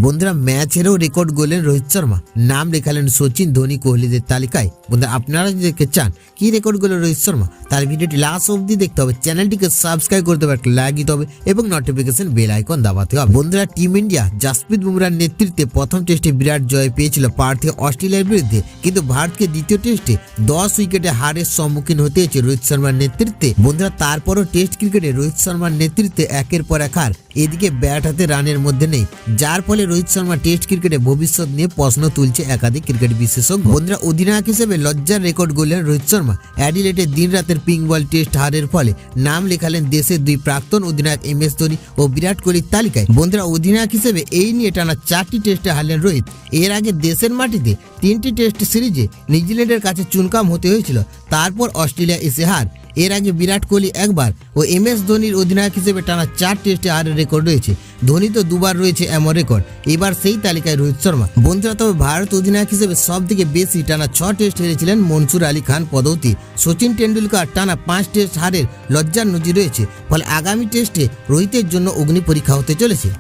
বন্ধুরা match হেরেও record গোলেন Rohit Sharma, নাম লেখালেন সচিন, ধোনি, কোহলিদের তালিকায়। বন্ধুরা আপনারা যদি দেখতে চান কি রেকর্ড গোলেন রোহিত শর্মা, তার ভিডিওটি লাস্ট অবধি দেখতে হবে, চ্যানেলটিকে সাবস্ক্রাইব করতে হবে, লাইক দিতে হবে এবং নোটিফিকেশন বেল আইকন দাবাতে হবে। বন্ধুরা টিম ইন্ডিয়া জাসপ্রীত বুমরাহর নেতৃত্বে প্রথম টেস্টে বিরাট জয় পেয়েছিল পার্থে অস্ট্রেলিয়ার বিরুদ্ধে, কিন্তু ভারতকে দ্বিতীয় টেস্টে 10 উইকেটে হারের সম্মুখীন হতে হয়েছে রোহিত শর্মার নেতৃত্বে। বন্ধুরা তারপরও টেস্ট ক্রিকেটে রোহিত শর্মার নেতৃত্বে একের পর এক হার, এদিকে ব্যাট হাতে রানের মধ্যে নেই, যার ফলে রোহিত শর্মা টেস্ট ক্রিকেটে ভবিষ্যৎ নিয়ে প্রশ্ন তুলছে একাধিক ক্রিকেট বিশেষজ্ঞ। বন্ধুরা অধিনায়ক হিসেবে লজ্জার রেকর্ড গড়লেন রোহিত শর্মা। অ্যাডিলেডে দিন রাতের পিঙ্ক বল টেস্ট হারের ফলে নাম লেখালেন দেশের দুই প্রাক্তন অধিনায়ক MS ধোনি ও বিরাট কোহলির তালিকায়। বন্ধুরা অধিনায়ক হিসেবে এই নিয়ে টানা 4টি টেস্টে হারলেন রোহিত। এর আগে দেশের মাটিতে 3টি টেস্ট সিরিজে নিউজিল্যান্ডের কাছে চুনকাম হতে হয়েছিল, তারপর অস্ট্রেলিয়া এসে হার। এর আগে বিরাট কোহলি একবার ও MS ধোনির অধিনায়ক হিসেবে টানা 4 টেস্টে হারের রেকর্ড রয়েছে। ধোনি তো দুবার রয়েছে এমন রেকর্ড, এবার সেই তালিকায় রোহিত শর্মা। বন্ধুরা তবে ভারত অধিনায়ক হিসেবে সব থেকে বেশি টানা 6 টেস্ট হেরেছিলেন মনসুর আলী খান পদৌতি। সচিন টেন্ডুলকার টানা 5 টেস্ট হারের লজ্জার নজির রয়েছে, ফলে আগামী টেস্টে রোহিতের জন্য অগ্নি পরীক্ষা হতে চলেছে।